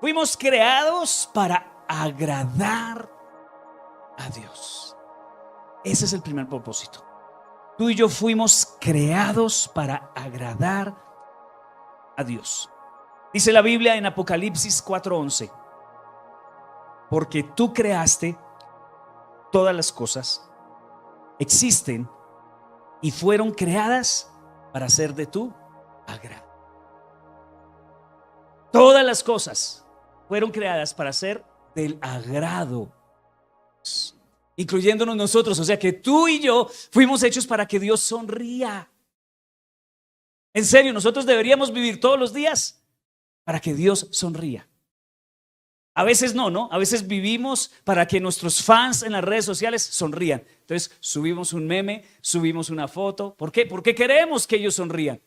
Fuimos creados para agradar a Dios. Ese es el primer propósito. Tú y yo fuimos creados para agradar a Dios. Dice la Biblia en Apocalipsis 4:11: porque tú creaste todas las cosas, existen y fueron creadas para ser de tu agrado. Todas las cosas fueron creadas para ser del agrado, incluyéndonos nosotros. O sea que tú y yo fuimos hechos para que Dios sonría. En serio, nosotros deberíamos vivir todos los días para que Dios sonría. A veces no, a veces vivimos para que nuestros fans en las redes sociales sonrían. Entonces subimos un meme, subimos una foto. ¿Por qué? Porque queremos que ellos sonrían.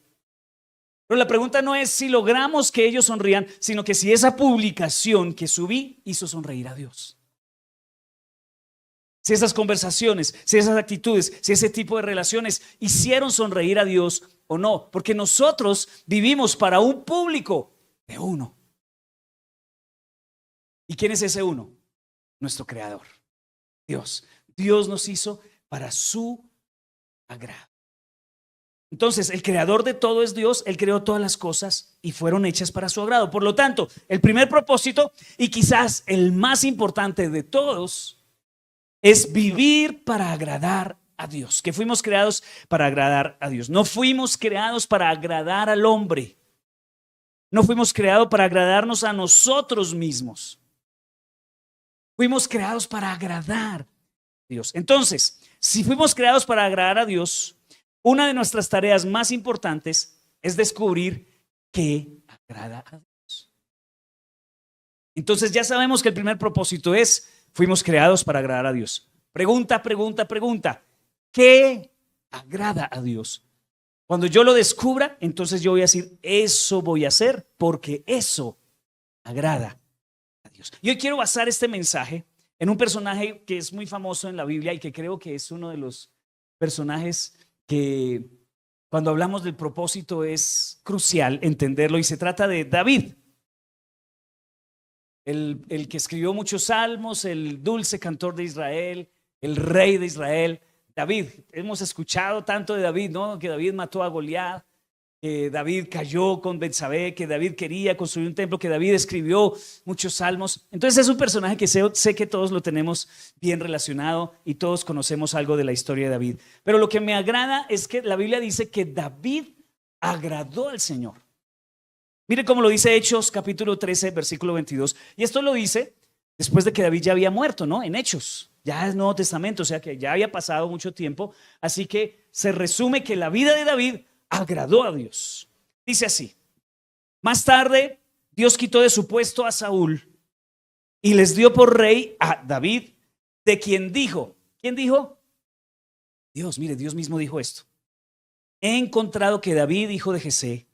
Pero la pregunta no es si logramos que ellos sonrían, sino que si esa publicación que subí hizo sonreír a Dios. Si esas conversaciones, si esas actitudes, si ese tipo de relaciones hicieron sonreír a Dios o no. Porque nosotros vivimos para un público de uno. ¿Y quién es ese uno? Nuestro creador, Dios. Dios nos hizo para su agrado. Entonces, el creador de todo es Dios. Él creó todas las cosas y fueron hechas para su agrado. Por lo tanto, el primer propósito, y quizás el más importante de todos, es vivir para agradar a Dios. Que fuimos creados para agradar a Dios. No fuimos creados para agradar al hombre. No fuimos creados para agradarnos a nosotros mismos. Fuimos creados para agradar a Dios. Entonces, si fuimos creados para agradar a Dios, una de nuestras tareas más importantes es descubrir qué agrada a Dios. Entonces ya sabemos que el primer propósito es: fuimos creados para agradar a Dios. Pregunta. ¿Qué agrada a Dios? Cuando yo lo descubra, entonces yo voy a decir: eso voy a hacer porque eso agrada a Dios. Y hoy quiero basar este mensaje en un personaje que es muy famoso en la Biblia y que creo que es uno de los personajes que, cuando hablamos del propósito, es crucial entenderlo, y se trata de David, el que escribió muchos salmos, el dulce cantor de Israel, el rey de Israel. David, hemos escuchado tanto de David, ¿no? Que David mató a Goliat, que David cayó con Betsabé, que David quería construir un templo, que David escribió muchos salmos. Entonces es un personaje que sé que todos lo tenemos bien relacionado y todos conocemos algo de la historia de David. Pero lo que me agrada es que la Biblia dice que David agradó al Señor. Mire cómo lo dice Hechos capítulo 13, versículo 22. Y esto lo dice después de que David ya había muerto, ¿no? En Hechos, ya es Nuevo Testamento, o sea que ya había pasado mucho tiempo. Así que se resume que la vida de David agradó a Dios. Dice así: más tarde Dios quitó de su puesto a Saúl y les dio por rey a David, de quien dijo. ¿Quién dijo? Dios. Mire, Dios mismo dijo esto: he encontrado que David, hijo de Jesé,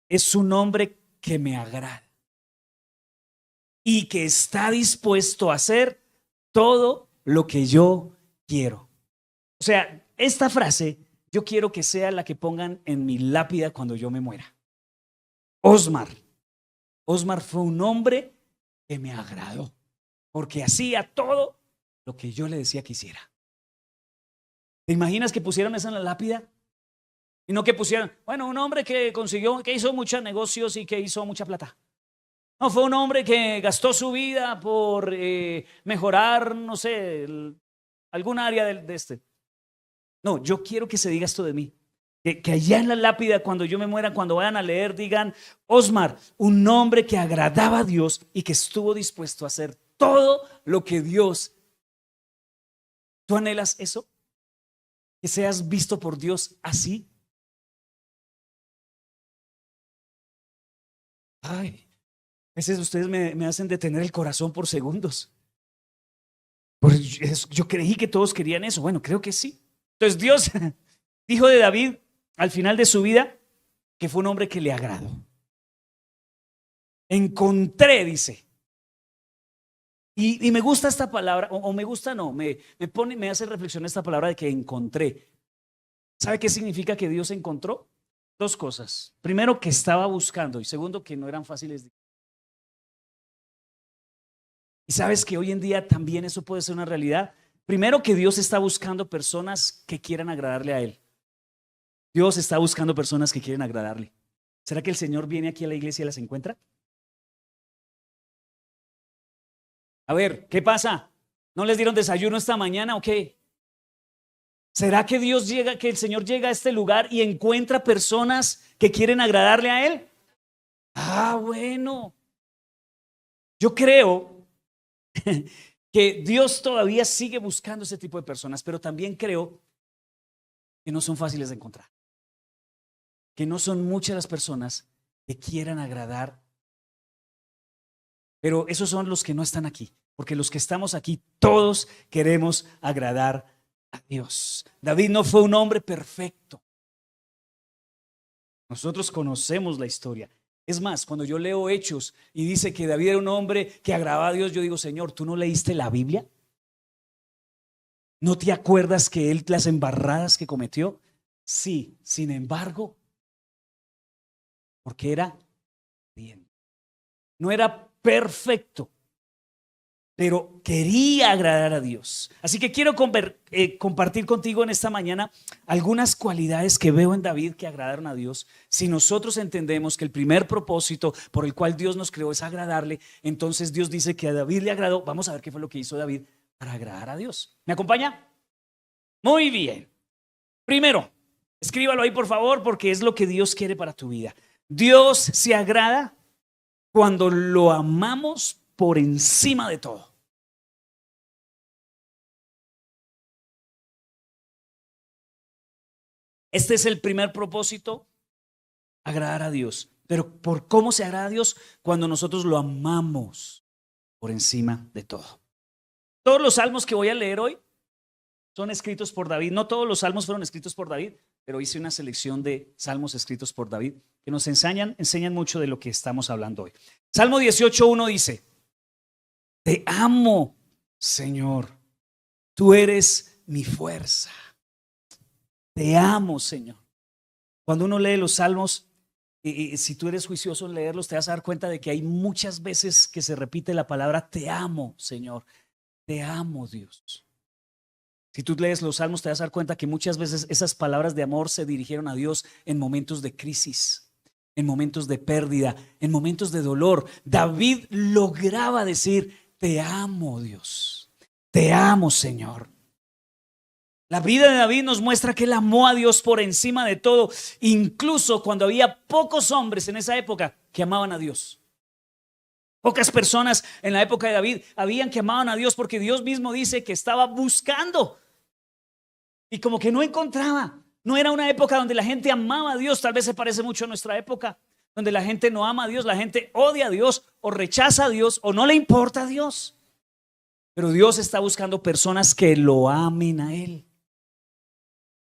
es un hombre que me agrada y que está dispuesto a hacer todo lo que yo quiero. O sea, esta frase yo quiero que sea la que pongan en mi lápida cuando yo me muera. Osmar fue un hombre que me agradó porque hacía todo lo que yo le decía que hiciera. ¿Te imaginas que pusieran eso en la lápida? Y no que pusieran, bueno, un hombre que consiguió, que hizo muchos negocios y que hizo mucha plata. No, fue un hombre que gastó su vida por mejorar, no sé, algún área de este. No, yo quiero que se diga esto de mí. Que allá en la lápida, cuando yo me muera, cuando vayan a leer, digan: Osmar, un hombre que agradaba a Dios y que estuvo dispuesto a hacer todo lo que Dios. ¿Tú anhelas eso? ¿Que seas visto por Dios así? Ay, a veces ustedes me hacen detener el corazón por segundos. Yo creí que todos querían eso. Bueno, creo que sí. Entonces Dios dijo de David al final de su vida que fue un hombre que le agradó. Encontré, dice. Y me gusta esta palabra, o me gusta no, me hace reflexionar esta palabra de que encontré. ¿Sabe qué significa que Dios encontró? Dos cosas. Primero, que estaba buscando, y segundo, que no eran fáciles de Y sabes que hoy en día también eso puede ser una realidad. Primero, que Dios está buscando personas que quieran agradarle a Él. Dios está buscando personas que quieren agradarle. ¿Será que el Señor viene aquí a la iglesia y las encuentra? A ver, ¿qué pasa? ¿No les dieron desayuno esta mañana o qué? ¿Será que que el Señor llega a este lugar y encuentra personas que quieren agradarle a Él? Ah, bueno. Yo creo que Dios todavía sigue buscando ese tipo de personas, pero también creo que no son fáciles de encontrar, que no son muchas las personas que quieran agradar, pero esos son los que no están aquí, porque los que estamos aquí todos queremos agradar a Dios. David no fue un hombre perfecto. Nosotros conocemos la historia. Es más, cuando yo leo Hechos y dice que David era un hombre que agradaba a Dios, yo digo, Señor, ¿tú no leíste la Biblia? ¿No te acuerdas que él las embarradas que cometió? Sí, sin embargo, porque era bien. No era perfecto, pero quería agradar a Dios. Así que quiero compartir contigo en esta mañana algunas cualidades que veo en David que agradaron a Dios. Si nosotros entendemos que el primer propósito por el cual Dios nos creó es agradarle, entonces Dios dice que a David le agradó. Vamos a ver qué fue lo que hizo David para agradar a Dios. ¿Me acompaña? Muy bien. Primero, escríbalo ahí por favor, porque es lo que Dios quiere para tu vida. Dios se agrada cuando lo amamos por encima de todo. Este es el primer propósito, agradar a Dios. Pero ¿por cómo se agrada a Dios? Cuando nosotros lo amamos por encima de todo. Todos los salmos que voy a leer hoy son escritos por David. No todos los salmos fueron escritos por David, pero hice una selección de salmos escritos por David que nos enseñan mucho de lo que estamos hablando hoy. Salmo 18:1 dice: Te amo, Señor, tú eres mi fuerza. Te amo, Señor. Cuando uno lee los salmos, si tú eres juicioso en leerlos, te vas a dar cuenta de que hay muchas veces que se repite la palabra te amo, Señor. Te amo, Dios. Si tú lees los salmos, te vas a dar cuenta que muchas veces esas palabras de amor se dirigieron a Dios en momentos de crisis, en momentos de pérdida, en momentos de dolor. David lograba decir: te amo, Dios. Te amo, Señor. La vida de David nos muestra que él amó a Dios por encima de todo, incluso cuando había pocos hombres en esa época que amaban a Dios. Pocas personas en la época de David habían que amaban a Dios, porque Dios mismo dice que estaba buscando y como que no encontraba. No era una época donde la gente amaba a Dios. Tal vez se parece mucho a nuestra época, donde la gente no ama a Dios, la gente odia a Dios o rechaza a Dios o no le importa a Dios. Pero Dios está buscando personas que lo amen a Él.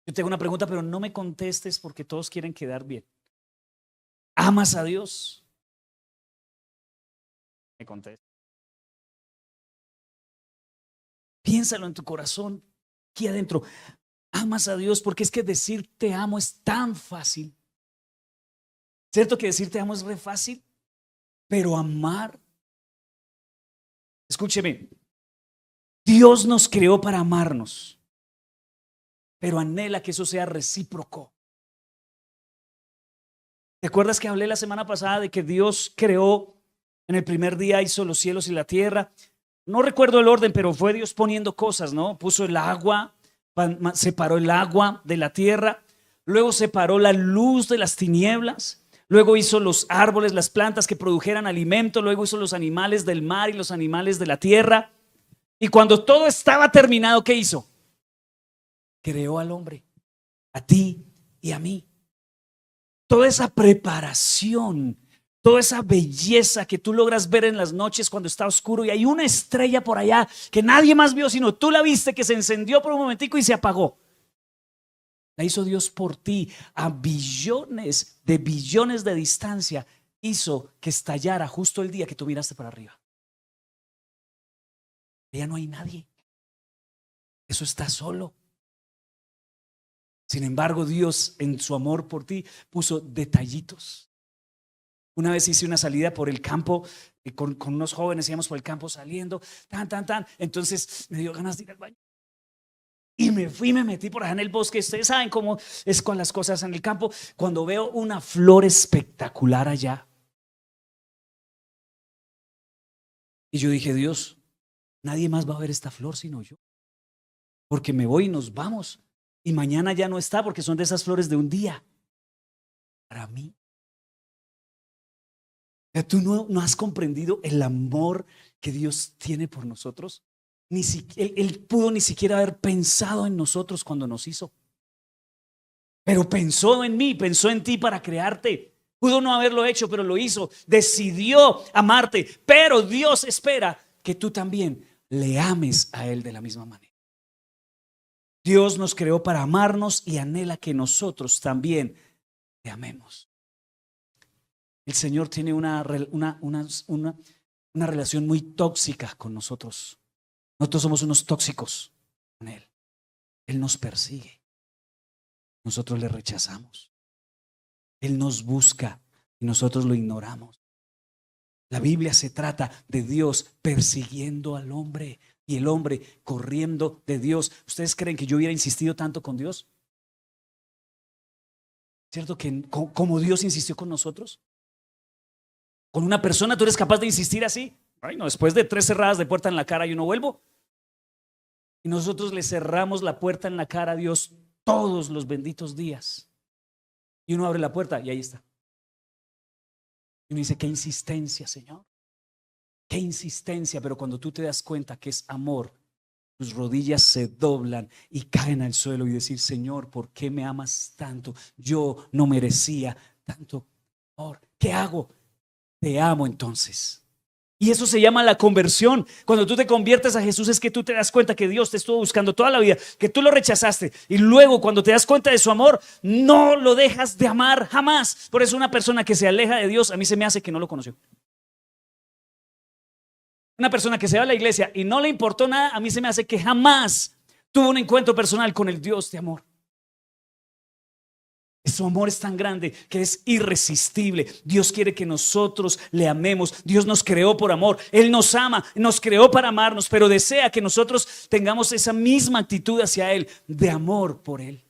Yo tengo una pregunta, pero no me contestes porque todos quieren quedar bien. ¿Amas a Dios? Me contestes. Piénsalo en tu corazón, aquí adentro. ¿Amas a Dios? Porque es que decir te amo es tan fácil. ¿Cierto que decir te amo es re fácil? Pero amar, escúcheme, Dios nos creó para amarnos, pero anhela que eso sea recíproco. ¿Te acuerdas que hablé la semana pasada de que Dios creó en el primer día, hizo los cielos y la tierra? No recuerdo el orden, pero fue Dios poniendo cosas, ¿no? Puso el agua, separó el agua de la tierra, luego separó la luz de las tinieblas, luego hizo los árboles, las plantas que produjeran alimento, luego hizo los animales del mar y los animales de la tierra. Y cuando todo estaba terminado, ¿qué hizo? Creó al hombre, a ti y a mí. Toda esa preparación, toda esa belleza que tú logras ver en las noches cuando está oscuro y hay una estrella por allá que nadie más vio sino tú la viste, que se encendió por un momentico y se apagó. La hizo Dios por ti. A billones de distancia hizo que estallara justo el día que tú miraste para arriba. Ya no hay nadie. Eso está solo. Sin embargo, Dios en su amor por ti puso detallitos. Una vez hice una salida por el campo con unos jóvenes, íbamos por el campo saliendo, entonces me dio ganas de ir al baño. Y me metí por allá en el bosque. Ustedes saben cómo es con las cosas en el campo. Cuando veo una flor espectacular allá, y yo dije, Dios, nadie más va a ver esta flor sino yo, porque me voy y nos vamos, y mañana ya no está, porque son de esas flores de un día para mí. Tú no has comprendido el amor que Dios tiene por nosotros. Él pudo ni siquiera haber pensado en nosotros cuando nos hizo, pero pensó en mí, pensó en ti para crearte. Pudo no haberlo hecho, pero lo hizo. Decidió amarte, pero Dios espera que tú también le ames a Él de la misma manera. Dios nos creó para amarnos y anhela que nosotros también le amemos. El Señor tiene una relación muy tóxica con nosotros. Nosotros somos unos tóxicos con Él. Él nos persigue. Nosotros le rechazamos. Él nos busca y nosotros lo ignoramos. La Biblia se trata de Dios persiguiendo al hombre y el hombre corriendo de Dios. ¿Ustedes creen que yo hubiera insistido tanto con Dios? ¿Cierto que como Dios insistió con nosotros? Con una persona tú eres capaz de insistir así. Ay, no, después de 3 cerradas de puerta en la cara yo no vuelvo. Y nosotros le cerramos la puerta en la cara a Dios todos los benditos días. Y uno abre la puerta y ahí está. Y uno dice, qué insistencia, Señor. Qué insistencia. Pero cuando tú te das cuenta que es amor, tus rodillas se doblan y caen al suelo y decir, Señor, ¿por qué me amas tanto? Yo no merecía tanto amor. ¿Qué hago? Te amo entonces. Y eso se llama la conversión. Cuando tú te conviertes a Jesús es que tú te das cuenta que Dios te estuvo buscando toda la vida, que tú lo rechazaste, y luego cuando te das cuenta de su amor no lo dejas de amar jamás. Por eso una persona que se aleja de Dios, a mí se me hace que no lo conoció. Una persona que se va a la iglesia y no le importó nada, a mí se me hace que jamás tuvo un encuentro personal con el Dios de amor. Su amor es tan grande que es irresistible. Dios quiere que nosotros le amemos. Dios nos creó por amor. Él nos ama, nos creó para amarnos, pero desea que nosotros tengamos esa misma actitud hacia Él, de amor por Él.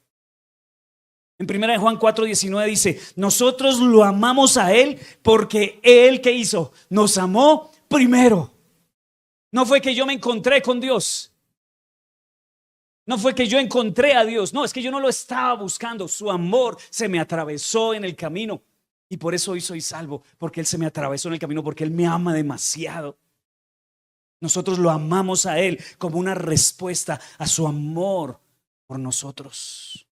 En 1 Juan 4:19 dice, nosotros lo amamos a Él porque Él, ¿qué hizo? Nos amó primero. No fue que yo me encontré con Dios. No fue que yo encontré a Dios, no, es que yo no lo estaba buscando. Su amor se me atravesó en el camino y por eso hoy soy salvo, porque Él se me atravesó en el camino, porque Él me ama demasiado. Nosotros lo amamos a Él como una respuesta a su amor por nosotros.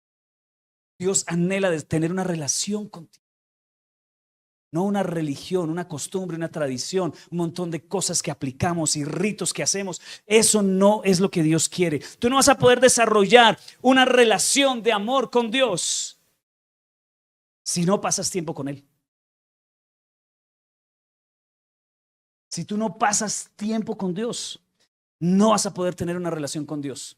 Dios anhela de tener una relación contigo. No una religión, una costumbre, una tradición, un montón de cosas que aplicamos y ritos que hacemos. Eso no es lo que Dios quiere. Tú no vas a poder desarrollar una relación de amor con Dios si no pasas tiempo con Él. Si tú no pasas tiempo con Dios, no vas a poder tener una relación con Dios.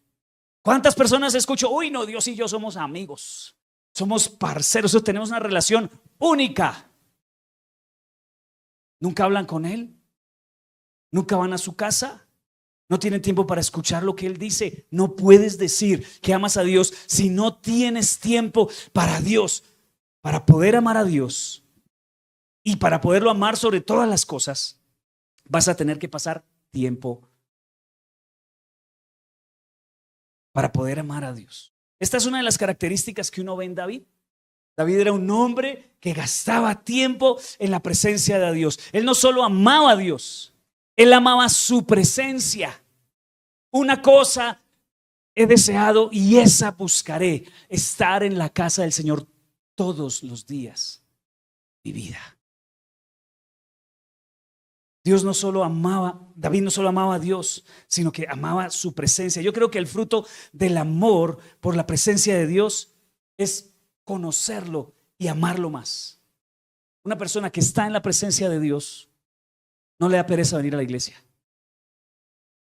¿Cuántas personas escucho? Uy, no, Dios y yo somos amigos, somos parceros, tenemos una relación única. Nunca hablan con Él, nunca van a su casa, no tienen tiempo para escuchar lo que Él dice. No puedes decir que amas a Dios si no tienes tiempo para Dios. Para poder amar a Dios y para poderlo amar sobre todas las cosas, vas a tener que pasar tiempo para poder amar a Dios. Esta es una de las características que uno ve en David. David era un hombre que gastaba tiempo en la presencia de Dios. Él no solo amaba a Dios, él amaba su presencia. Una cosa he deseado y esa buscaré, estar en la casa del Señor todos los días de mi vida. David no solo amaba a Dios, sino que amaba su presencia. Yo creo que el fruto del amor por la presencia de Dios es conocerlo y amarlo más. Una persona que está en la presencia de Dios no le da pereza venir a la iglesia.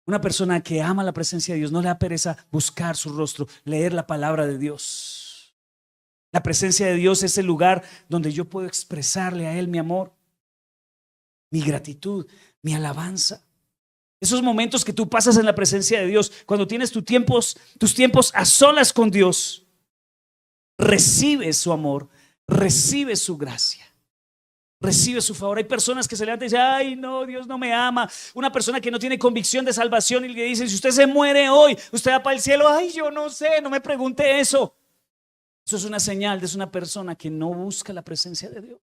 Una persona que ama la presencia de Dios no le da pereza buscar su rostro, leer la palabra de Dios. La presencia de Dios es el lugar donde yo puedo expresarle a Él mi amor. mi gratitud, mi alabanza. Esos momentos que tú pasas en la presencia de Dios, cuando tienes tus tiempos a solas con Dios, recibes su amor, recibes su gracia, recibes su favor. Hay personas que se levantan y dicen: ay, no, Dios no me ama. Una persona que no tiene convicción de salvación y le dicen: si usted se muere hoy, usted va para el cielo. Ay, yo no sé, no me pregunte eso. Eso es una señal de una persona que no busca la presencia de Dios.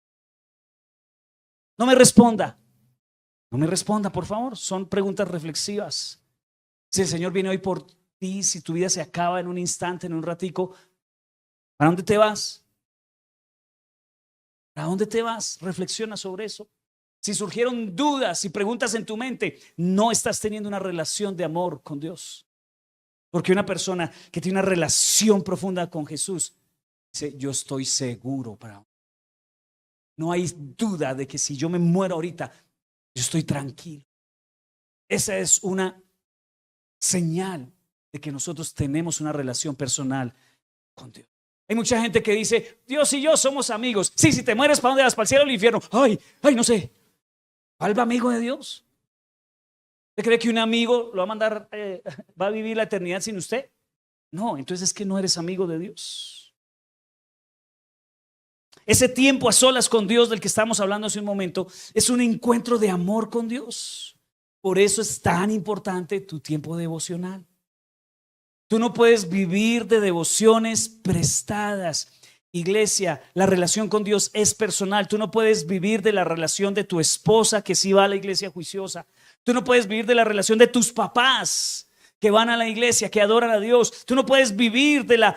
No me responda. No me responda, por favor. Son preguntas reflexivas. Si el Señor viene hoy por ti, si tu vida se acaba en un instante, en un ratico, ¿para dónde te vas? ¿Para dónde te vas? Reflexiona sobre eso. Si surgieron dudas y preguntas en tu mente, no estás teniendo una relación de amor con Dios. Porque una persona que tiene una relación profunda con Jesús dice: yo estoy seguro para. No hay duda de que si yo me muero ahorita, yo estoy tranquilo. Esa es una señal de que nosotros tenemos una relación personal con Dios. Hay mucha gente que dice: Dios y yo somos amigos. Sí, si te mueres, ¿para dónde vas? ¿Para el cielo o el infierno? Ay, no sé. ¿Cuál amigo de Dios? ¿Usted cree que un amigo lo va a mandar, va a vivir la eternidad sin usted? No, entonces es que no eres amigo de Dios. Ese tiempo a solas con Dios del que estamos hablando hace un momento es un encuentro de amor con Dios. Por eso es tan importante tu tiempo devocional. Tú no puedes vivir de devociones prestadas. Iglesia, la relación con Dios es personal. Tú no puedes vivir de la relación de tu esposa que sí va a la iglesia juiciosa. Tú no puedes vivir de la relación de tus papás que van a la iglesia, que adoran a Dios. Tú no puedes vivir de la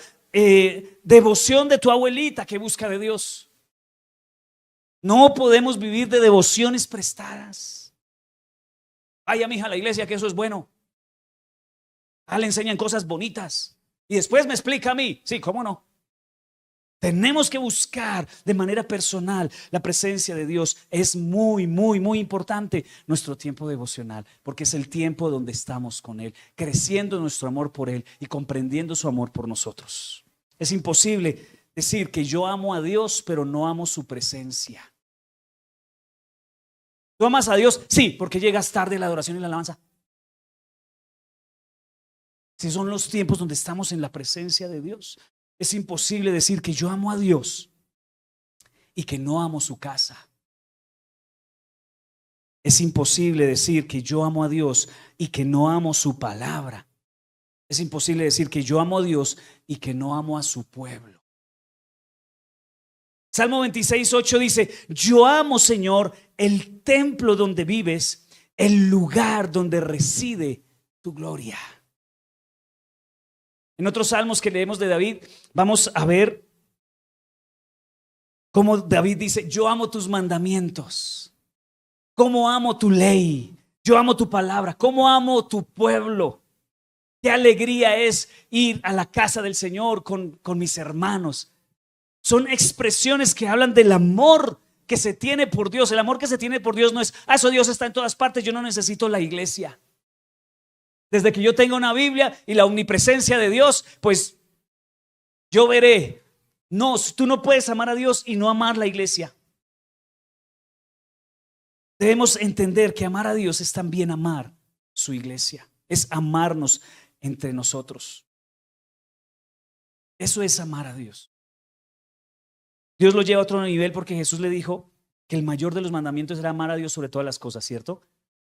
devoción de tu abuelita que busca de Dios. No podemos vivir de devociones prestadas. Vaya, mija, a la iglesia, que eso es bueno. Le enseñan cosas bonitas y después me explica a mí. Sí, ¿cómo no? Tenemos que buscar de manera personal la presencia de Dios. Es muy, muy, muy importante nuestro tiempo devocional, porque es el tiempo donde estamos con Él, creciendo nuestro amor por Él y comprendiendo su amor por nosotros. Es imposible decir que yo amo a Dios, pero no amo su presencia. ¿Tú amas a Dios? Sí, porque llegas tarde a la adoración y la alabanza. Si son los tiempos donde estamos en la presencia de Dios, es imposible decir que yo amo a Dios y que no amo su casa. Es imposible decir que yo amo a Dios y que no amo su palabra. Es imposible decir que yo amo a Dios y que no amo a su pueblo. Salmo 26:8 dice: yo amo, Señor, el templo donde vives, el lugar donde reside tu gloria. En otros salmos que leemos de David, vamos a ver cómo David dice: yo amo tus mandamientos, cómo amo tu ley, yo amo tu palabra, cómo amo tu pueblo. Qué alegría es ir a la casa del Señor con mis hermanos. Son expresiones que hablan del amor que se tiene por Dios. El amor que se tiene por Dios no es: eso Dios está en todas partes, yo no necesito la iglesia. Desde que yo tenga una Biblia y la omnipresencia de Dios, pues yo veré. No, tú no puedes amar a Dios y no amar la iglesia. Debemos entender que amar a Dios es también amar su iglesia. Es amarnos entre nosotros. Eso es amar a Dios. Dios lo lleva a otro nivel porque Jesús le dijo que el mayor de los mandamientos era amar a Dios sobre todas las cosas, ¿cierto?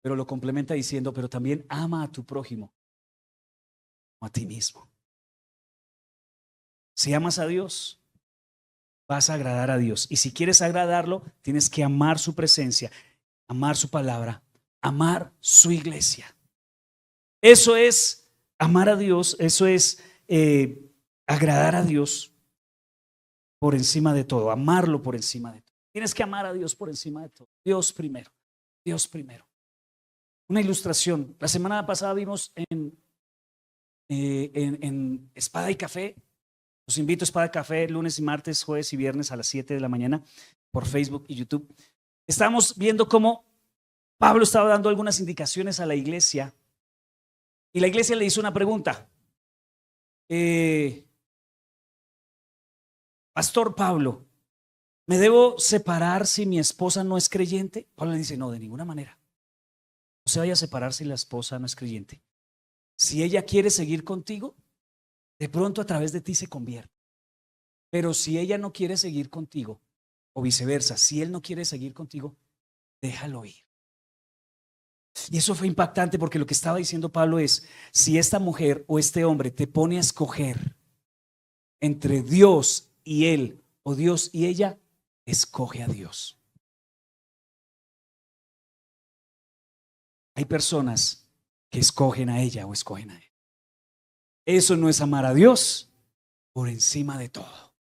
Pero lo complementa diciendo: pero también ama a tu prójimo como a ti mismo. Si amas a Dios, vas a agradar a Dios. Y si quieres agradarlo, tienes que amar su presencia, amar su palabra, amar su iglesia. Eso es amar a Dios, eso es agradar a Dios por encima de todo, amarlo por encima de todo. Tienes que amar a Dios por encima de todo. Dios primero, Dios primero. Una ilustración. La semana pasada vimos en Espada y Café. Los invito a Espada y Café lunes y martes, jueves y viernes a las 7 de la mañana por Facebook y YouTube. Estamos viendo cómo Pablo estaba dando algunas indicaciones a la iglesia y la iglesia le hizo una pregunta. Pastor Pablo, ¿Me debo separar si mi esposa no es creyente? Pablo le dice, no, de ninguna manera. No se vaya a separar si la esposa no es creyente. Si ella quiere seguir contigo, de pronto a través de ti se convierte. Pero si ella no quiere seguir contigo, o viceversa, si él no quiere seguir contigo, déjalo ir. Y eso fue impactante porque lo que estaba diciendo Pablo es, si esta mujer o este hombre te pone a escoger entre Dios y él o Dios y ella, escoge a Dios. Hay personas que escogen a ella o escogen a él. Eso no es amar a Dios por encima de todo.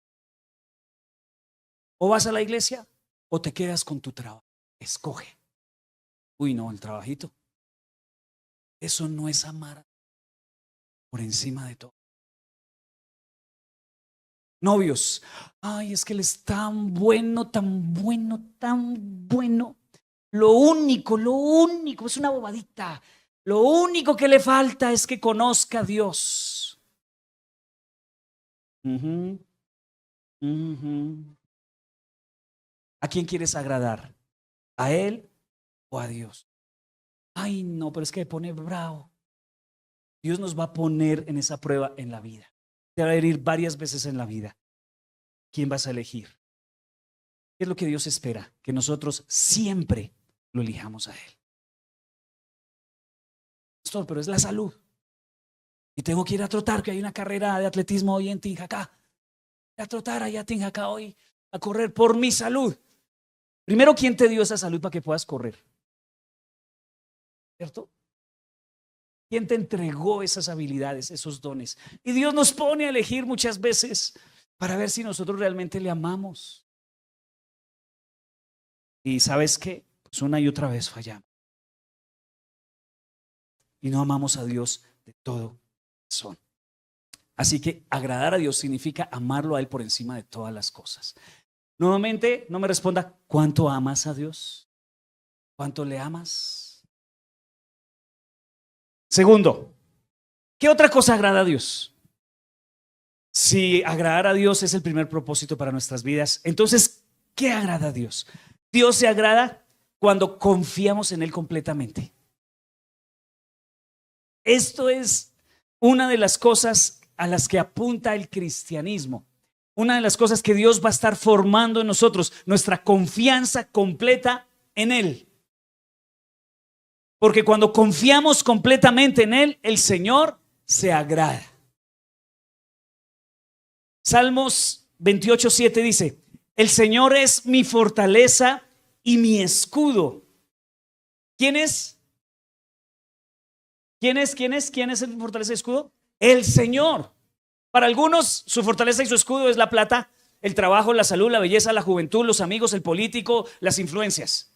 O vas a la iglesia o te quedas con tu trabajo. Escoge. Uy, no, el trabajito. Eso no es amar por encima de todo. Novios, ay, es que él es tan bueno, tan bueno, tan bueno. Lo único, es una bobadita. Lo único que le falta es que conozca a Dios. Ujú, ujú. ¿A quién quieres agradar? ¿A él o a Dios? Ay, no, pero es que me pone bravo. Dios nos va a poner en esa prueba en la vida. Te va a herir varias veces en la vida. ¿Quién vas a elegir? ¿Qué es lo que Dios espera? Que nosotros siempre lo elijamos a Él. Pastor, pero es la salud. Y tengo que ir a trotar, que hay una carrera de atletismo hoy en Tinjacá. A trotar allá a Tinjacá hoy, a correr por mi salud. Primero, ¿quién te dio esa salud para que puedas correr? ¿Cierto? ¿Quién te entregó esas habilidades, esos dones? Y Dios nos pone a elegir muchas veces para ver si nosotros realmente le amamos. Y ¿sabes qué? Pues una y otra vez fallamos. Y no amamos a Dios de todo corazón. Así que agradar a Dios significa amarlo a Él por encima de todas las cosas. Nuevamente, no me responda, ¿cuánto amas a Dios? ¿Cuánto le amas? Segundo, ¿qué otra cosa agrada a Dios? Si agradar a Dios es el primer propósito para nuestras vidas, entonces, ¿qué agrada a Dios? Dios se agrada cuando confiamos en Él completamente. Esto es una de las cosas a las que apunta el cristianismo. Una de las cosas que Dios va a estar formando en nosotros, nuestra confianza completa en Él. Porque cuando confiamos completamente en Él, el Señor se agrada. Salmos 28:7 dice, el Señor es mi fortaleza y mi escudo. ¿Quién es? ¿Quién es el fortaleza y escudo? El Señor. Para algunos, su fortaleza y su escudo es la plata, el trabajo, la salud, la belleza, la juventud, los amigos, el político, las influencias.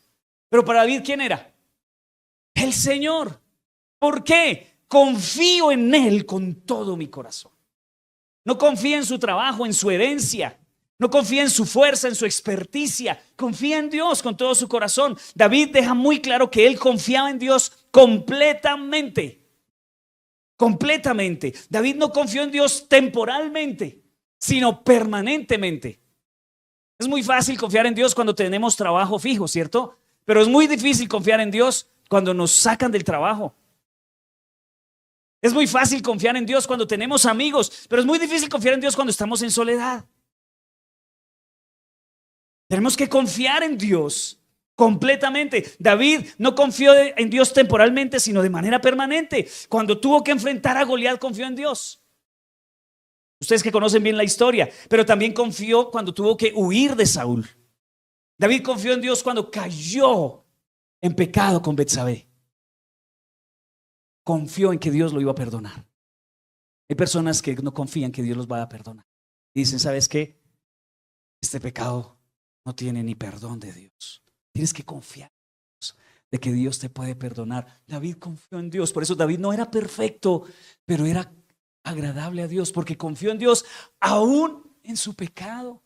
Pero para David, ¿quién era? El Señor. ¿Por qué? Confío en Él con todo mi corazón. No confía en su trabajo, en su herencia. No confía en su fuerza, en su experticia. Confía en Dios con todo su corazón. David deja muy claro que él confiaba en Dios completamente. Completamente. David no confió en Dios temporalmente, sino permanentemente. Es muy fácil confiar en Dios cuando tenemos trabajo fijo, ¿cierto? Pero es muy difícil confiar en Dios cuando nos sacan del trabajo. Es muy fácil confiar en Dios cuando tenemos amigos, pero es muy difícil confiar en Dios cuando estamos en soledad. Tenemos que confiar en Dios completamente. David no confió en Dios temporalmente, sino de manera permanente. Cuando tuvo que enfrentar a Goliat, confió en Dios. Ustedes que conocen bien la historia, pero también confió cuando tuvo que huir de Saúl. David confió en Dios cuando cayó en pecado con Betsabé. Confió en que Dios lo iba a perdonar. Hay personas que no confían que Dios los vaya a perdonar. Y dicen, ¿sabes qué? Este pecado no tiene ni perdón de Dios. Tienes que confiar en Dios, de que Dios te puede perdonar. David confió en Dios. Por eso David no era perfecto, pero era agradable a Dios, porque confió en Dios aún en su pecado.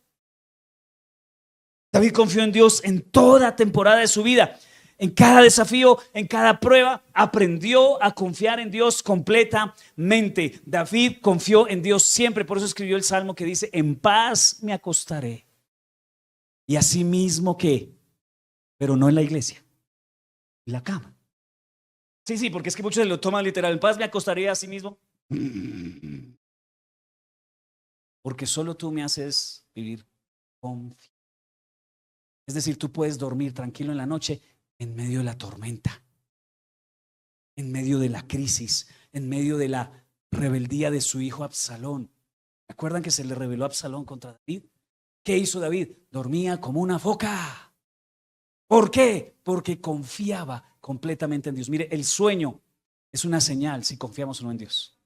David confió en Dios en toda temporada de su vida. En cada desafío, en cada prueba, aprendió a confiar en Dios completamente. David confió en Dios siempre. Por eso escribió el salmo que dice, en paz me acostaré Y así mismo que, pero no en la iglesia, en la cama. Sí, porque es que muchos se lo toman literal. En paz me acostaré a sí mismo. Porque solo tú me haces vivir confiado. Es decir, tú puedes dormir tranquilo en la noche en medio de la tormenta, en medio de la crisis, en medio de la rebeldía de su hijo Absalón. ¿Recuerdan que se le rebeló Absalón contra David? ¿Qué hizo David? Dormía como una foca. ¿Por qué? Porque confiaba completamente en Dios. Mire, el sueño es una señal si confiamos o no en Dios.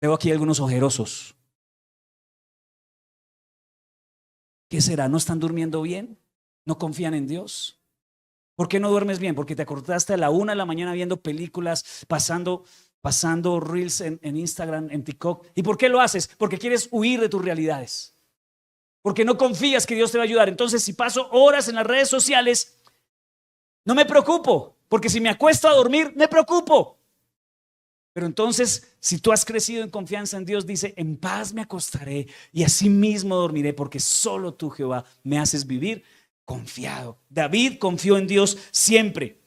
Veo aquí algunos ojerosos. ¿Qué será? ¿No están durmiendo bien? ¿No confían en Dios? ¿Por qué no duermes bien? Porque te acordaste a la 1 de la mañana viendo películas, pasando reels en Instagram, en TikTok. ¿Y por qué lo haces? Porque quieres huir de tus realidades. Porque no confías que Dios te va a ayudar. Entonces, si paso horas en las redes sociales, no me preocupo. Porque si me acuesto a dormir, me preocupo. Pero entonces, si tú has crecido en confianza en Dios, dice, en paz me acostaré y así mismo dormiré, porque solo tú, Jehová, me haces vivir confiado. David confió en Dios siempre.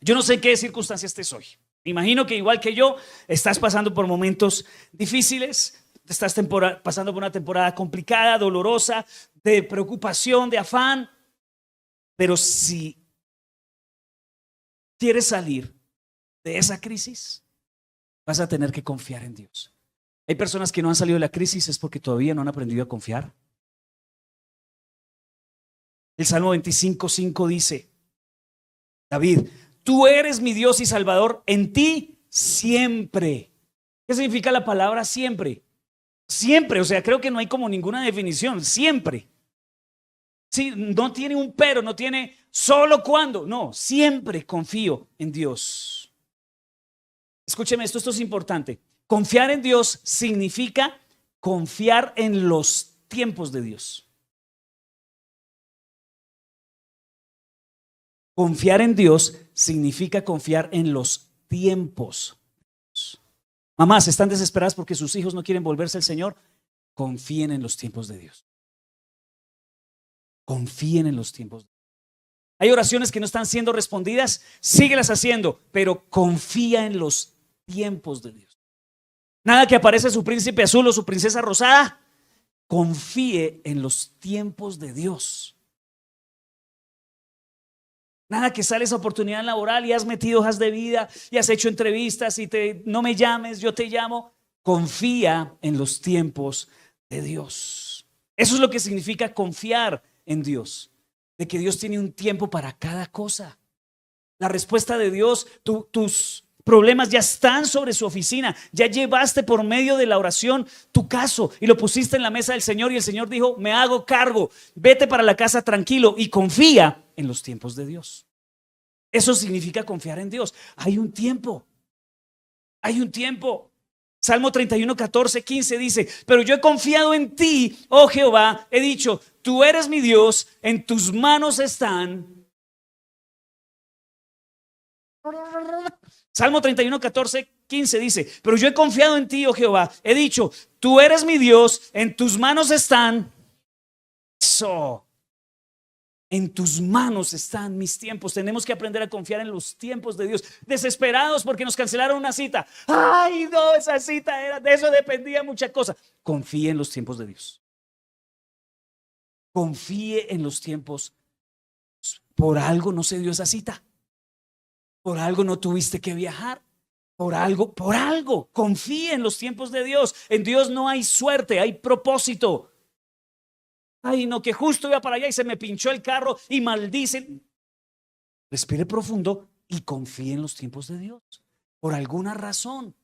Yo no sé en qué circunstancias estés hoy. Imagino que igual que yo, estás pasando por momentos difíciles, estás pasando por una temporada complicada, dolorosa, de preocupación, de afán. Pero si quieres salir de esa crisis, vas a tener que confiar en Dios. Hay personas que no han salido de la crisis es porque todavía no han aprendido a confiar. El Salmo 25:5 dice, David, tú eres mi Dios y Salvador, en ti siempre. ¿Qué significa la palabra siempre? Siempre, o sea, creo que no hay como ninguna definición, siempre. Sí, no tiene un pero, no tiene solo cuando, no, siempre confío en Dios. Escúcheme esto es importante. Confiar en Dios significa confiar en los tiempos de Dios. Confiar en Dios significa confiar en los tiempos. Mamás, ¿están desesperadas porque sus hijos no quieren volverse al Señor? Confíen en los tiempos de Dios. Confíen en los tiempos de Dios. Hay oraciones que no están siendo respondidas, síguelas haciendo, pero confía en los tiempos de Dios. Nada que aparece su príncipe azul o su princesa rosada. Confíe en los tiempos de Dios. Nada que sale esa oportunidad laboral y has metido hojas de vida y has hecho entrevistas y no me llames, yo te llamo. Confía en los tiempos de Dios. Eso es lo que significa confiar en Dios, de que Dios tiene un tiempo para cada cosa. La respuesta de Dios, tus problemas ya están sobre su oficina. Ya llevaste por medio de la oración tu caso y lo pusiste en la mesa del Señor y el Señor dijo, me hago cargo, vete para la casa tranquilo y confía en los tiempos de Dios. Eso significa confiar en Dios. Hay un tiempo. Hay un tiempo. Salmo 31:14-15 dice, pero yo he confiado en ti, oh Jehová, he dicho, tú eres mi Dios, en tus manos están. Salmo 31:14-15 dice, pero yo he confiado en ti, oh Jehová, he dicho, tú eres mi Dios, en tus manos están. Eso. En tus manos están mis tiempos. Tenemos que aprender a confiar en los tiempos de Dios. Desesperados porque nos cancelaron una cita. Ay, no, esa cita era, de eso dependía mucha cosa. Confíe en los tiempos de Dios. Confíe en los tiempos. Por algo no se dio esa cita. Por algo no tuviste que viajar. Por algo. Confíe en los tiempos de Dios. En Dios no hay suerte, hay propósito. Ay, no, que justo iba para allá y se me pinchó el carro y maldicen. Respire profundo y confíe en los tiempos de Dios. Por alguna razón.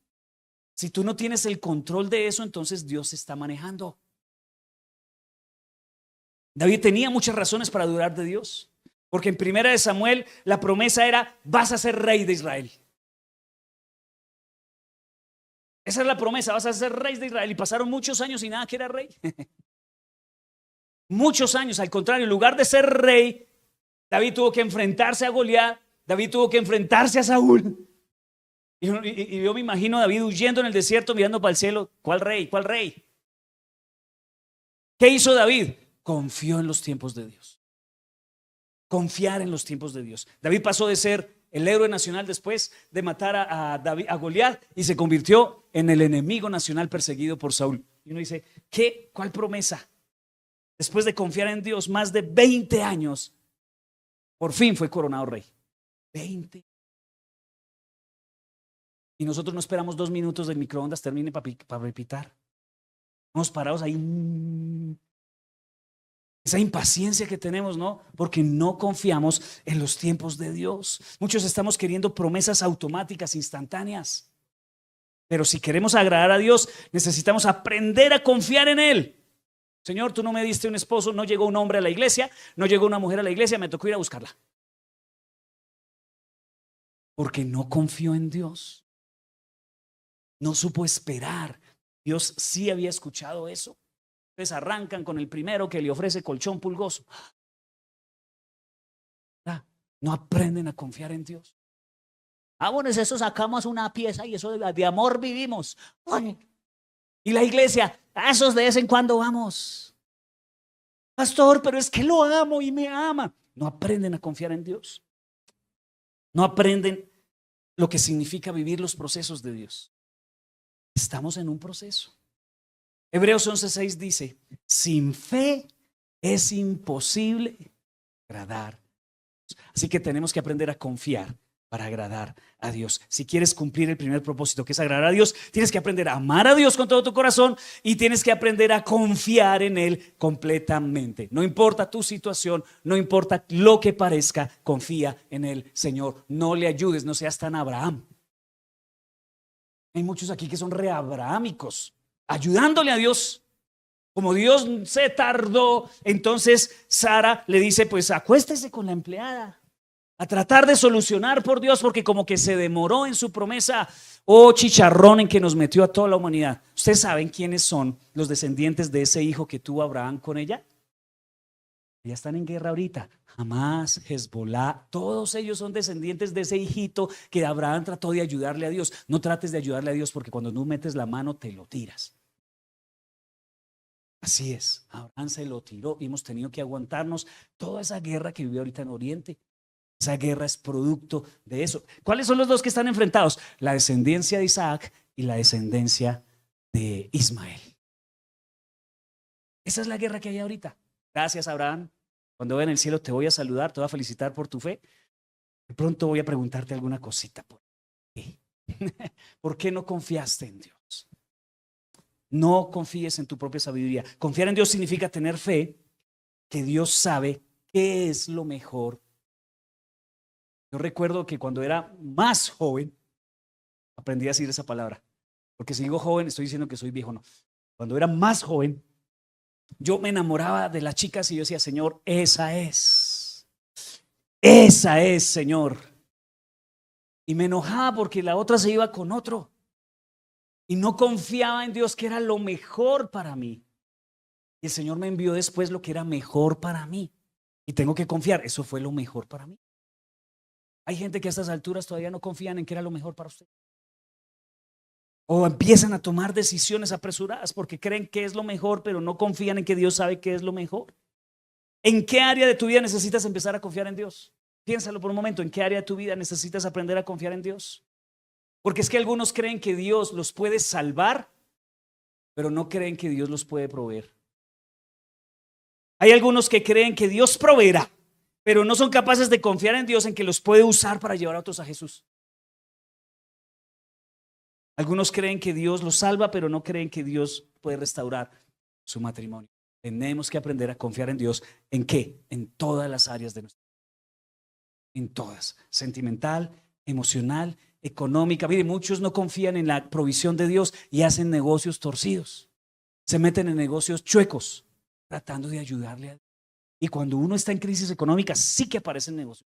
Si tú no tienes el control de eso, entonces Dios está manejando. David tenía muchas razones para dudar de Dios. Porque en 1 Samuel la promesa era, vas a ser rey de Israel. Esa es la promesa, vas a ser rey de Israel. Y pasaron muchos años y nada que era rey. Muchos años, al contrario, en lugar de ser rey, David tuvo que enfrentarse a Goliat, David tuvo que enfrentarse a Saúl. Y yo me imagino a David huyendo en el desierto, mirando para el cielo. ¿Cuál rey? ¿Cuál rey? ¿Qué hizo David? confió en los tiempos de Dios. Confiar en los tiempos de Dios. David pasó de ser el héroe nacional después de matar a Goliat y se convirtió en el enemigo nacional perseguido por Saúl. Y uno dice, ¿cuál promesa? Después de confiar en Dios más de 20 años, por fin fue coronado rey. 20. Y nosotros no esperamos 2 minutos del microondas termine para repitar. Estamos parados ahí. Esa impaciencia que tenemos, ¿no? Porque no confiamos en los tiempos de Dios. Muchos estamos queriendo promesas automáticas, instantáneas. Pero si queremos agradar a Dios, necesitamos aprender a confiar en Él. Señor, tú no me diste un esposo, no llegó un hombre a la iglesia, no llegó una mujer a la iglesia, me tocó ir a buscarla. Porque no confió en Dios. No supo esperar. Dios sí había escuchado eso. Entonces arrancan con el primero que le ofrece colchón pulgoso. No aprenden a confiar en Dios. Bueno, eso sacamos una pieza y eso de amor vivimos. Ay. Y la iglesia, a esos de vez en cuando vamos. Pastor, pero es que lo amo y me ama. No aprenden a confiar en Dios. No aprenden lo que significa vivir los procesos de Dios. Estamos en un proceso. Hebreos 11:6 dice, sin fe es imposible agradar. Así que tenemos que aprender a confiar para agradar a Dios. Si quieres cumplir el primer propósito, que es agradar a Dios, tienes que aprender a amar a Dios con todo tu corazón y tienes que aprender a confiar en Él completamente. No importa tu situación, no importa lo que parezca, confía en el Señor. No le ayudes, no seas tan Abraham. Hay muchos aquí que son reabrahámicos, ayudándole a Dios. Como Dios se tardó, entonces Sara le dice, pues acuéstese con la empleada a tratar de solucionar por Dios, porque como que se demoró en su promesa. Chicharrón en que nos metió a toda la humanidad. ¿Ustedes saben quiénes son los descendientes de ese hijo que tuvo Abraham con ella? Ya están en guerra ahorita. Hamas, Hezbolá, todos ellos son descendientes de ese hijito que Abraham trató de ayudarle a Dios. No trates de ayudarle a Dios porque cuando tú metes la mano te lo tiras. Así es, Abraham se lo tiró y hemos tenido que aguantarnos toda esa guerra que vive ahorita en Oriente. Esa guerra es producto de eso. ¿Cuáles son los dos que están enfrentados? La descendencia de Isaac y la descendencia de Ismael. Esa es la guerra que hay ahorita. Gracias, Abraham. Cuando vea en el cielo te voy a saludar, te voy a felicitar por tu fe. De pronto voy a preguntarte alguna cosita. ¿Por qué? ¿Por qué no confiaste en Dios? No confíes en tu propia sabiduría. Confiar en Dios significa tener fe que Dios sabe qué es lo mejor. Yo recuerdo que cuando era más joven, aprendí a decir esa palabra. Porque si digo joven, estoy diciendo que soy viejo, no. Cuando era más joven, yo me enamoraba de las chicas y yo decía, Señor, esa es, Señor. Y me enojaba porque la otra se iba con otro. Y no confiaba en Dios que era lo mejor para mí. Y el Señor me envió después lo que era mejor para mí. Y tengo que confiar, eso fue lo mejor para mí. Hay gente que a estas alturas todavía no confían en que era lo mejor para usted. O empiezan a tomar decisiones apresuradas porque creen que es lo mejor, pero no confían en que Dios sabe que es lo mejor. ¿En qué área de tu vida necesitas empezar a confiar en Dios? Piénsalo por un momento, ¿en qué área de tu vida necesitas aprender a confiar en Dios? Porque es que algunos creen que Dios los puede salvar, pero no creen que Dios los puede proveer. Hay algunos que creen que Dios proveerá, pero no son capaces de confiar en Dios en que los puede usar para llevar a otros a Jesús. Algunos creen que Dios los salva, pero no creen que Dios puede restaurar su matrimonio. Tenemos que aprender a confiar en Dios. ¿En qué? En todas las áreas de nuestra vida. En todas. Sentimental, emocional, económica. Mire, muchos no confían en la provisión de Dios y hacen negocios torcidos. Se meten en negocios chuecos, tratando de ayudarle a Dios. Y cuando uno está en crisis económica, sí que aparecen negocios.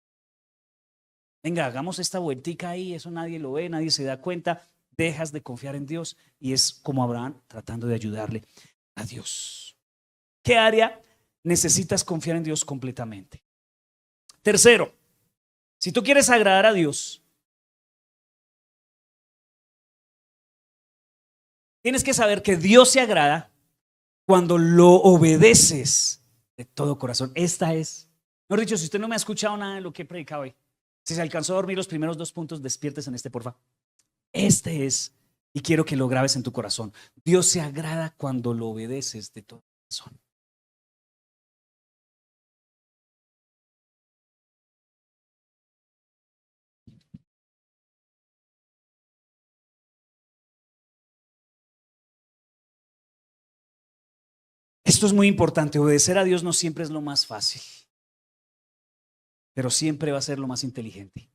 Venga, hagamos esta vueltica ahí, eso nadie lo ve, nadie se da cuenta. Dejas de confiar en Dios y es como Abraham tratando de ayudarle a Dios. ¿Qué área necesitas confiar en Dios completamente? Tercero, si tú quieres agradar a Dios, tienes que saber que Dios se agrada cuando lo obedeces de todo corazón. Esta es, mejor dicho, si usted no me ha escuchado nada de lo que he predicado hoy, si se alcanzó a dormir los primeros 2 puntos, despiertes en este, porfa. Este es, y quiero que lo grabes en tu corazón. Dios se agrada cuando lo obedeces de todo corazón. Esto es muy importante. Obedecer a Dios no siempre es lo más fácil, pero siempre va a ser lo más inteligente.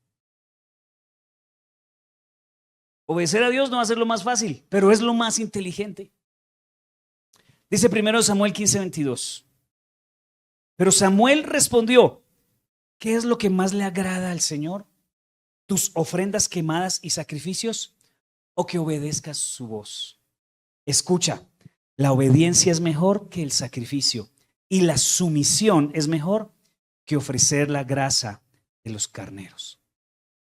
Obedecer a Dios no va a ser lo más fácil, pero es lo más inteligente. Dice 1 Samuel 15:22. Pero Samuel respondió: ¿qué es lo que más le agrada al Señor? ¿Tus ofrendas quemadas y sacrificios, o que obedezcas su voz? Escucha, la obediencia es mejor que el sacrificio, y la sumisión es mejor que ofrecer la grasa de los carneros.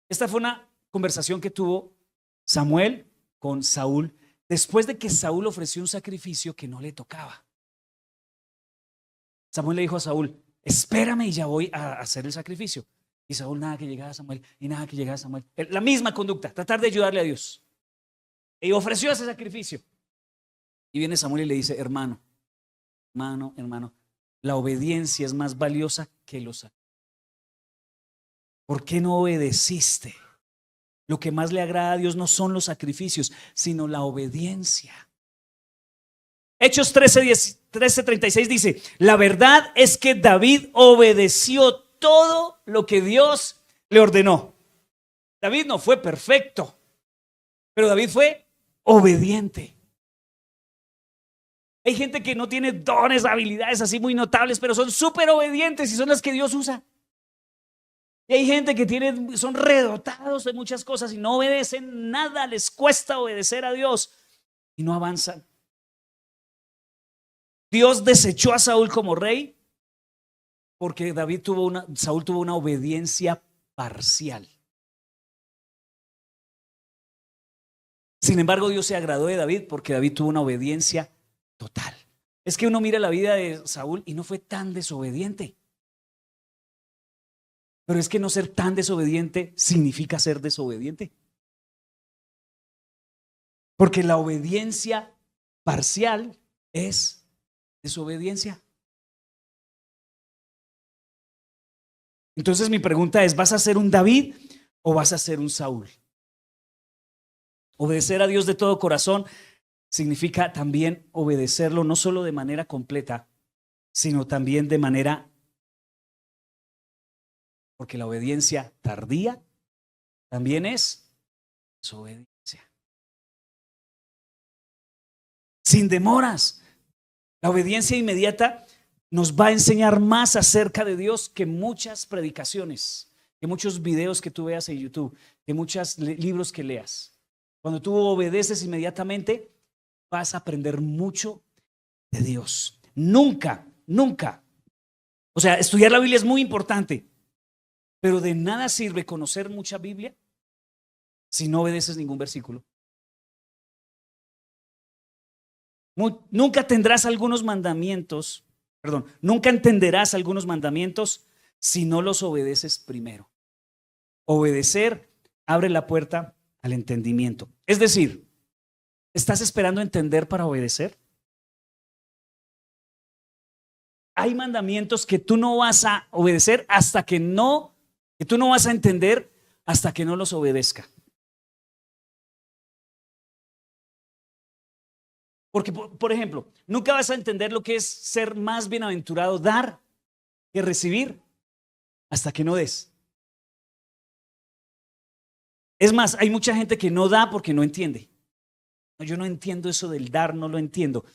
Esta fue una conversación que tuvo Samuel con Saúl después de que Saúl ofreció un sacrificio que no le tocaba. Samuel le dijo a Saúl: espérame y ya voy a hacer el sacrificio. Y Saúl, nada que llegara a Samuel, y nada que llegara a Samuel. La misma conducta, tratar de ayudarle a Dios. Y ofreció ese sacrificio. Y viene Samuel y le dice: hermano, la obediencia es más valiosa que los sacrificios. ¿Por qué no obedeciste? Lo que más le agrada a Dios no son los sacrificios, sino la obediencia. Hechos 13:36 dice: la verdad es que David obedeció todo lo que Dios le ordenó. David no fue perfecto, pero David fue obediente. Hay gente que no tiene dones, habilidades así muy notables, pero son súper obedientes y son las que Dios usa. Y hay gente que son redotados de muchas cosas y no obedecen nada, les cuesta obedecer a Dios y no avanzan. Dios desechó a Saúl como rey porque Saúl tuvo una obediencia parcial. Sin embargo, Dios se agradó de David porque David tuvo una obediencia total. Es que uno mira la vida de Saúl y no fue tan desobediente. Pero es que no ser tan desobediente significa ser desobediente. Porque la obediencia parcial es desobediencia. Entonces mi pregunta es: ¿vas a ser un David o vas a ser un Saúl? Obedecer a Dios de todo corazón significa también obedecerlo no solo de manera completa, sino también de manera, porque la obediencia tardía también es desobediencia. Sin demoras. La obediencia inmediata nos va a enseñar más acerca de Dios que muchas predicaciones, que muchos videos que tú veas en YouTube, que muchos libros que leas. Cuando tú obedeces inmediatamente, vas a aprender mucho de Dios. Nunca. O sea, estudiar la Biblia es muy importante, pero de nada sirve conocer mucha Biblia si no obedeces ningún versículo. Nunca tendrás algunos mandamientos, nunca entenderás algunos mandamientos si no los obedeces primero. Obedecer abre la puerta al entendimiento. Es decir, ¿estás esperando entender para obedecer? Hay mandamientos que tú no vas a obedecer que tú no vas a entender hasta que no los obedezca. Porque, por ejemplo, nunca vas a entender lo que es ser más bienaventurado dar que recibir hasta que no des. Es más, hay mucha gente que no da porque no entiende. No, yo no entiendo eso del dar, no lo entiendo.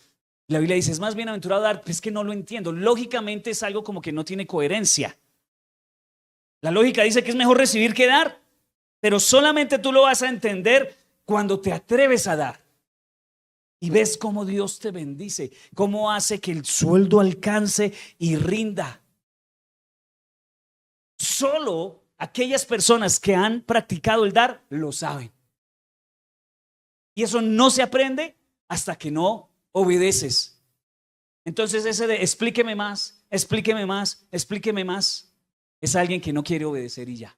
La Biblia dice: es más bienaventurado dar, pues es que no lo entiendo. Lógicamente es algo como que no tiene coherencia. La lógica dice que es mejor recibir que dar, pero solamente tú lo vas a entender cuando te atreves a dar. Y ves cómo Dios te bendice, cómo hace que el sueldo alcance y rinda. Solo aquellas personas que han practicado el dar lo saben. Y eso no se aprende hasta que no obedeces. Entonces ese de explíqueme más, explíqueme más, explíqueme más. Es alguien que no quiere obedecer y ya.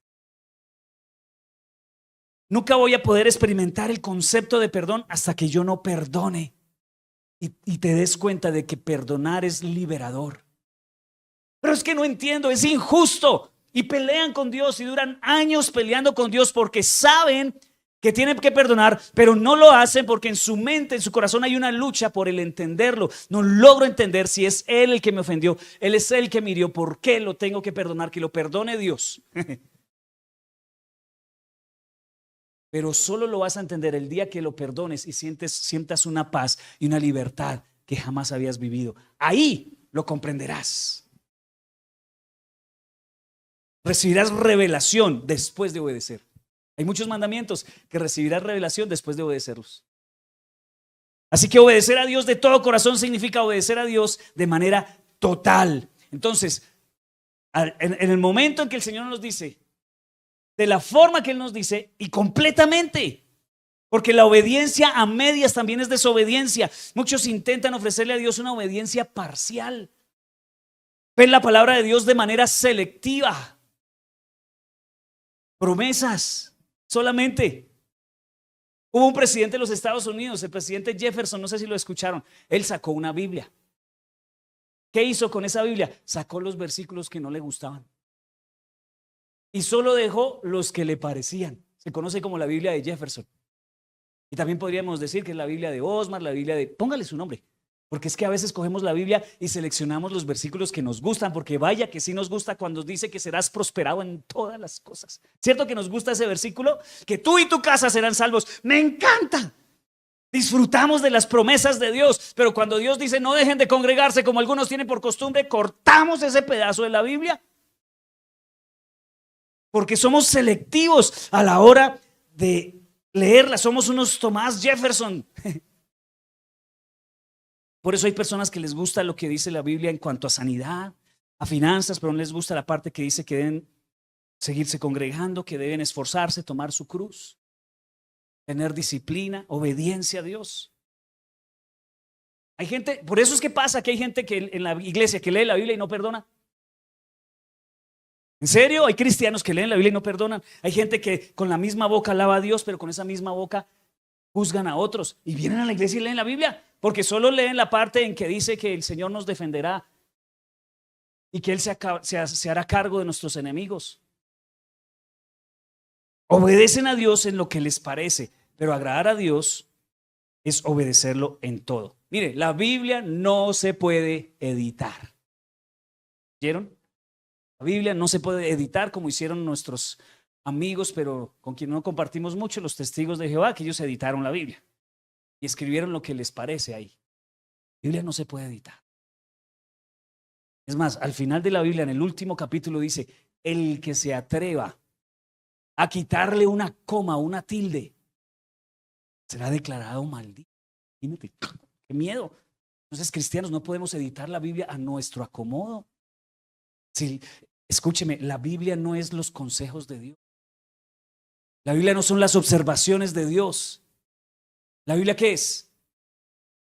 Nunca voy a poder experimentar el concepto de perdón hasta que yo no perdone y te des cuenta de que perdonar es liberador. Pero es que no entiendo, es injusto. Y pelean con Dios y duran años peleando con Dios porque saben que tienen que perdonar, pero no lo hacen porque en su mente, en su corazón hay una lucha por el entenderlo. No logro entender si es Él el que me ofendió, Él es el que me hirió, ¿por qué lo tengo que perdonar? Que lo perdone Dios. Pero solo lo vas a entender el día que lo perdones y sientas una paz y una libertad que jamás habías vivido. Ahí lo comprenderás. Recibirás revelación después de obedecer. Hay muchos mandamientos que recibirás revelación después de obedecerlos. Así que obedecer a Dios de todo corazón significa obedecer a Dios de manera total. Entonces, en el momento en que el Señor nos dice, de la forma que Él nos dice y completamente, porque la obediencia a medias también es desobediencia. Muchos intentan ofrecerle a Dios una obediencia parcial. Ven la palabra de Dios de manera selectiva. Promesas solamente. Hubo un presidente de los Estados Unidos, el presidente Jefferson, no sé si lo escucharon. Él sacó una Biblia. ¿Qué hizo con esa Biblia? Sacó los versículos que no le gustaban y solo dejó los que le parecían. Se conoce como la Biblia de Jefferson. Y también podríamos decir que es la Biblia de Osmar, la Biblia de... Póngale su nombre. Porque es que a veces cogemos la Biblia y seleccionamos los versículos que nos gustan, porque vaya que sí nos gusta cuando dice que serás prosperado en todas las cosas. ¿Cierto que nos gusta ese versículo? Que tú y tu casa serán salvos. ¡Me encanta! Disfrutamos de las promesas de Dios, pero cuando Dios dice no dejen de congregarse como algunos tienen por costumbre, cortamos ese pedazo de la Biblia. Porque somos selectivos a la hora de leerla. Somos unos Thomas Jefferson. Por eso hay personas que les gusta lo que dice la Biblia en cuanto a sanidad, a finanzas, pero no les gusta la parte que dice que deben seguirse congregando, que deben esforzarse, tomar su cruz, tener disciplina, obediencia a Dios. Hay gente, por eso es que pasa que hay gente que en la iglesia que lee la Biblia y no perdona. ¿En serio? Hay cristianos que leen la Biblia y no perdonan. Hay gente que con la misma boca alaba a Dios, pero con esa misma boca juzgan a otros y vienen a la iglesia y leen la Biblia porque solo leen la parte en que dice que el Señor nos defenderá y que Él se hará cargo de nuestros enemigos. Obedecen a Dios en lo que les parece, pero agradar a Dios es obedecerlo en todo. Mire, la Biblia no se puede editar. ¿Vieron? La Biblia no se puede editar como hicieron nuestros amigos, pero con quien no compartimos mucho, los testigos de Jehová, que ellos editaron la Biblia y escribieron lo que les parece ahí. La Biblia no se puede editar. Es más, al final de la Biblia, en el último capítulo dice, el que se atreva a quitarle una coma, una tilde, será declarado maldito. Imagínate, qué miedo. Entonces, cristianos, no podemos editar la Biblia a nuestro acomodo. Sí, escúcheme, la Biblia no es los consejos de Dios. La Biblia no son las observaciones de Dios. ¿La Biblia qué es?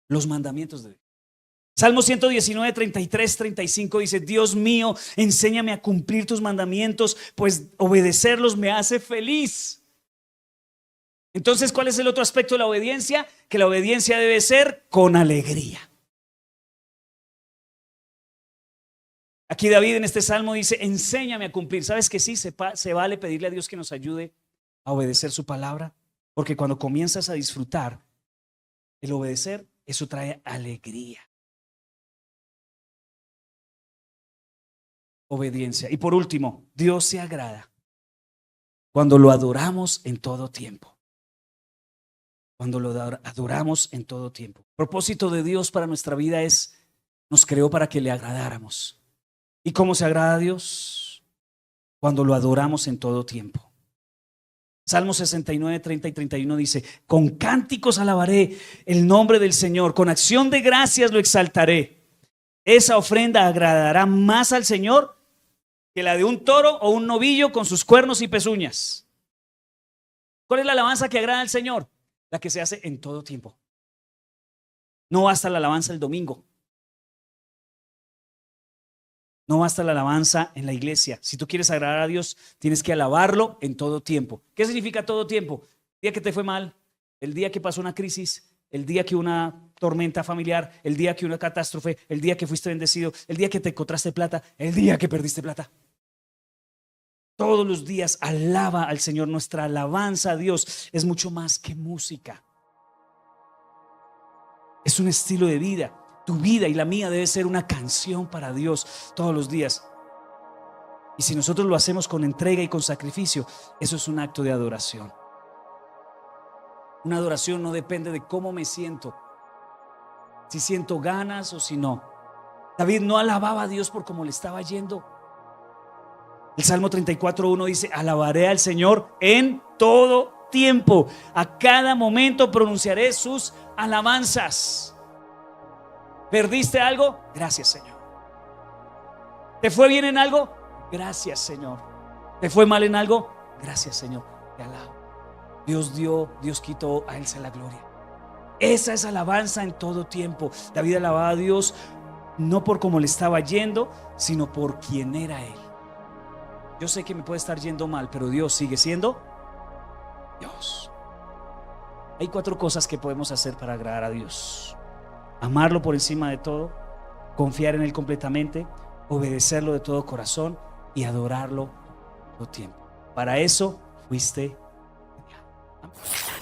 Los mandamientos de Dios. Salmo 119, 33, 35 dice, Dios mío, enséñame a cumplir tus mandamientos, pues obedecerlos me hace feliz. Entonces, ¿cuál es el otro aspecto de la obediencia? Que la obediencia debe ser con alegría. Aquí David en este salmo dice, enséñame a cumplir. ¿Sabes que sí? Se vale pedirle a Dios que nos ayude a obedecer su palabra, porque cuando comienzas a disfrutar el obedecer, eso trae alegría. Obediencia. Y por último, Dios se agrada cuando lo adoramos en todo tiempo. Cuando lo adoramos en todo tiempo. El propósito de Dios para nuestra vida es, nos creó para que le agradáramos. ¿Y cómo se agrada a Dios? Cuando lo adoramos en todo tiempo. Salmo 69, 30 y 31 dice, con cánticos alabaré el nombre del Señor, con acción de gracias lo exaltaré. Esa ofrenda agradará más al Señor que la de un toro o un novillo con sus cuernos y pezuñas. ¿Cuál es la alabanza que agrada al Señor? La que se hace en todo tiempo. No basta la alabanza el domingo. No basta la alabanza en la iglesia. Si tú quieres agradar a Dios, tienes que alabarlo en todo tiempo. ¿Qué significa todo tiempo? El día que te fue mal, el día que pasó una crisis, el día que una tormenta familiar, el día que una catástrofe, el día que fuiste bendecido, el día que te encontraste plata, el día que perdiste plata. Todos los días alaba al Señor. Nuestra alabanza a Dios es mucho más que música. Es un estilo de vida. Tu vida y la mía debe ser una canción para Dios todos los días. Y si nosotros lo hacemos con entrega y con sacrificio, eso es un acto de adoración. Una adoración no depende de cómo me siento, si siento ganas o si no. David no alababa a Dios por cómo le estaba yendo. El Salmo 34:1 dice: alabaré al Señor en todo tiempo, a cada momento pronunciaré sus alabanzas. ¿Perdiste algo? Gracias, Señor. ¿Te fue bien en algo? Gracias, Señor. ¿Te fue mal en algo? Gracias, Señor. Te alabo. Dios dio, Dios quitó, a Él sea la gloria. Esa es alabanza en todo tiempo. David alababa a Dios no por cómo le estaba yendo, sino por quién era Él. Yo sé que me puede estar yendo mal, pero Dios sigue siendo Dios. Hay 4 cosas que podemos hacer para agradar a Dios: amarlo por encima de todo, confiar en Él completamente, obedecerlo de todo corazón y adorarlo todo tiempo. Para eso fuiste creado. Amén.